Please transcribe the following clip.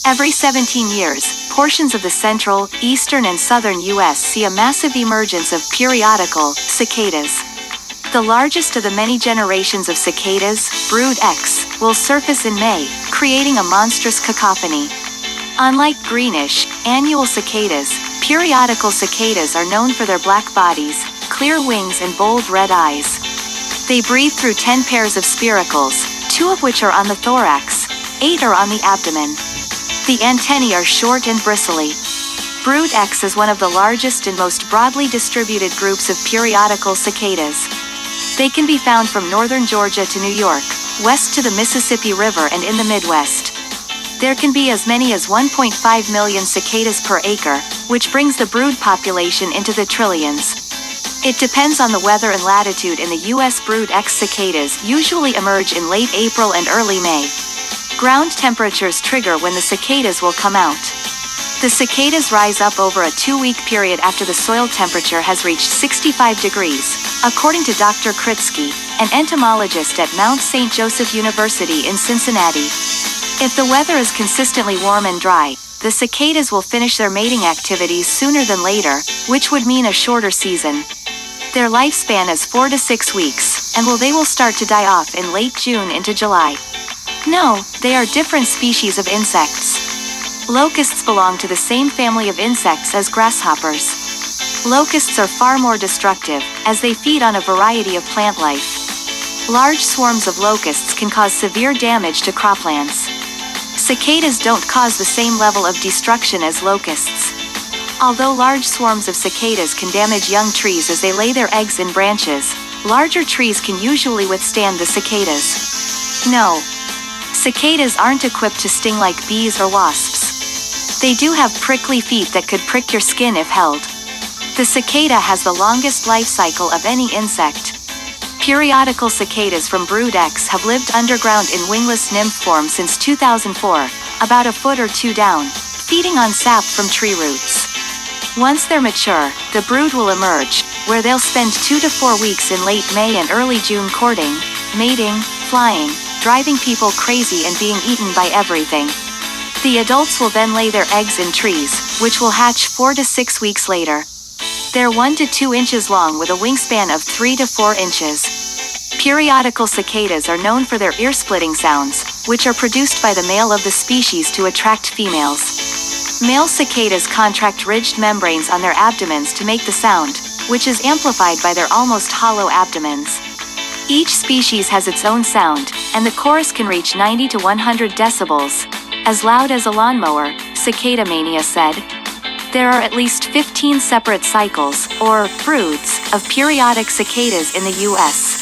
Every 17 years, portions of the central, eastern and southern U.S. see a massive emergence of periodical cicadas. The largest of the many generations of cicadas, Brood X, will surface in May, creating a monstrous cacophony. Unlike greenish, annual cicadas, periodical cicadas are known for their black bodies, clear wings and bold red eyes. They breathe through 10 pairs of spiracles, 2 of which are on the thorax, 8 are on the abdomen. The antennae are short and bristly. Brood X is one of the largest and most broadly distributed groups of periodical cicadas. They can be found from northern Georgia to New York, west to the Mississippi River and in the Midwest. There can be as many as 1.5 million cicadas per acre, which brings the brood population into the trillions. It depends on the weather and latitude in the U.S. Brood X cicadas usually emerge in late April and early May. Ground temperatures trigger when the cicadas will come out. The cicadas rise up over a 2-week period after the soil temperature has reached 65 degrees, according to Dr. Kritsky, an entomologist at Mount St. Joseph University in Cincinnati. If the weather is consistently warm and dry, the cicadas will finish their mating activities sooner than later, which would mean a shorter season. Their lifespan is 4 to 6 weeks, and they will start to die off in late June into July. No, they are different species of insects. Locusts belong to the same family of insects as grasshoppers. Locusts are far more destructive, as they feed on a variety of plant life. Large swarms of locusts can cause severe damage to croplands. Cicadas don't cause the same level of destruction as locusts. Although large swarms of cicadas can damage young trees as they lay their eggs in branches, larger trees can usually withstand the cicadas. No. Cicadas aren't equipped to sting like bees or wasps. They do have prickly feet that could prick your skin if held. The cicada has the longest life cycle of any insect. Periodical cicadas from Brood X have lived underground in wingless nymph form since 2004, about a foot or 2 down, feeding on sap from tree roots. Once they're mature, the brood will emerge, where they'll spend 2 to 4 weeks in late May and early June courting, mating, flying, driving people crazy and being eaten by everything. The adults will then lay their eggs in trees, which will hatch 4 to 6 weeks later. They're 1 to 2 inches long with a wingspan of 3 to 4 inches. Periodical cicadas are known for their ear-splitting sounds, which are produced by the male of the species to attract females. Male cicadas contract ridged membranes on their abdomens to make the sound, which is amplified by their almost hollow abdomens. Each species has its own sound, and the chorus can reach 90 to 100 decibels. As loud as a lawnmower, Cicada Mania said. There are at least 15 separate cycles, or broods, of periodic cicadas in the U.S.